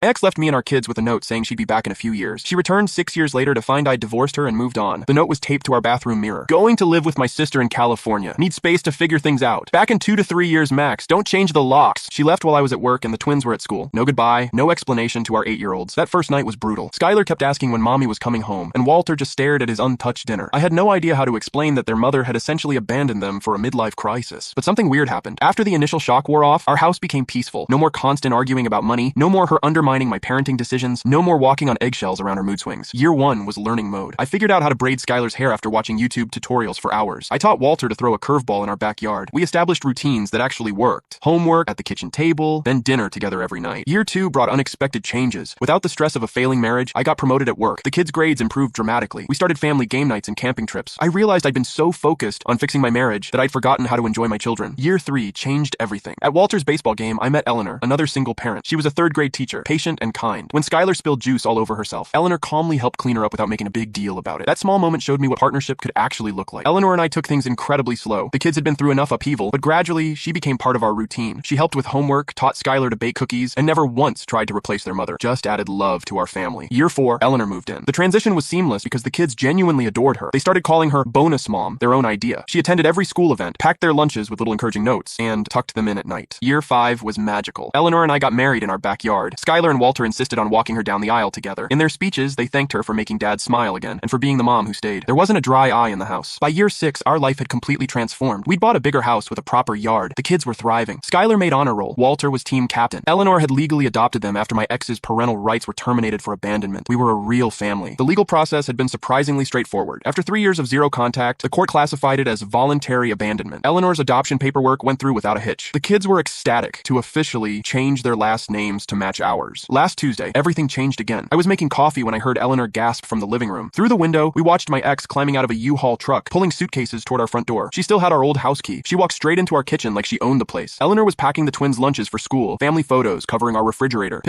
My ex left me and our kids with a note saying she'd be back in a few years. She returned 6 years later to find I'd divorced her and moved on. The note was taped to our bathroom mirror. Going to live with my sister in California. Need space to figure things out. Back in 2 to 3 years max. Don't change the locks. She left while I was at work and the twins were at school. No goodbye, no explanation to our 8-year-olds. That first night was brutal. Skylar kept asking when mommy was coming home, and Walter just stared at his untouched dinner. I had no idea how to explain that their mother had essentially abandoned them for a midlife crisis. But something weird happened. After the initial shock wore off, our house became peaceful. No more constant arguing about money. No more her undermining my parenting decisions. No more walking on eggshells around her mood swings. Year 1 was learning mode. I figured out how to braid Skylar's hair after watching YouTube tutorials for hours. I taught Walter to throw a curveball in our backyard. We established routines that actually worked. Homework at the kitchen table, then dinner together every night. Year 2 brought unexpected changes. Without the stress of a failing marriage, I got promoted at work. The kids' grades improved dramatically. We started family game nights and camping trips. I realized I'd been so focused on fixing my marriage that I'd forgotten how to enjoy my children. Year 3 changed everything. At Walter's baseball game, I met Eleanor, another single parent. She was a 3rd grade teacher, patient and kind. When Skylar spilled juice all over herself, Eleanor calmly helped clean her up without making a big deal about it. That small moment showed me what partnership could actually look like. Eleanor and I took things incredibly slow. The kids had been through enough upheaval, but gradually, she became part of our routine. She helped with homework, taught Skylar to bake cookies, and never once tried to replace their mother. Just added love to our family. Year 4, Eleanor moved in. The transition was seamless because the kids genuinely adored her. They started calling her Bonus Mom, their own idea. She attended every school event, packed their lunches with little encouraging notes, and tucked them in at night. Year 5 was magical. Eleanor and I got married in our backyard. Skylar and Walter insisted on walking her down the aisle together. In their speeches, they thanked her for making Dad smile again, and for being the mom who stayed. There wasn't a dry eye in the house. By year 6, our life had completely transformed. We'd bought a bigger house with a proper yard. The kids were thriving. Skylar made honor roll. Walter was team captain. Eleanor had legally adopted them after my ex's parental rights were terminated for abandonment. We were a real family. The legal process had been surprisingly straightforward. After 3 years of zero contact, the court classified it as voluntary abandonment. Eleanor's adoption paperwork went through without a hitch. The kids were ecstatic to officially change their last names to match ours. Last Tuesday, everything changed again. I was making coffee when I heard Eleanor gasp from the living room. Through the window, we watched my ex climbing out of a U-Haul truck, pulling suitcases toward our front door. She still had our old house key. She walked straight into our kitchen like she owned the place. Eleanor was packing the twins' lunches for school, family photos covering our refrigerator.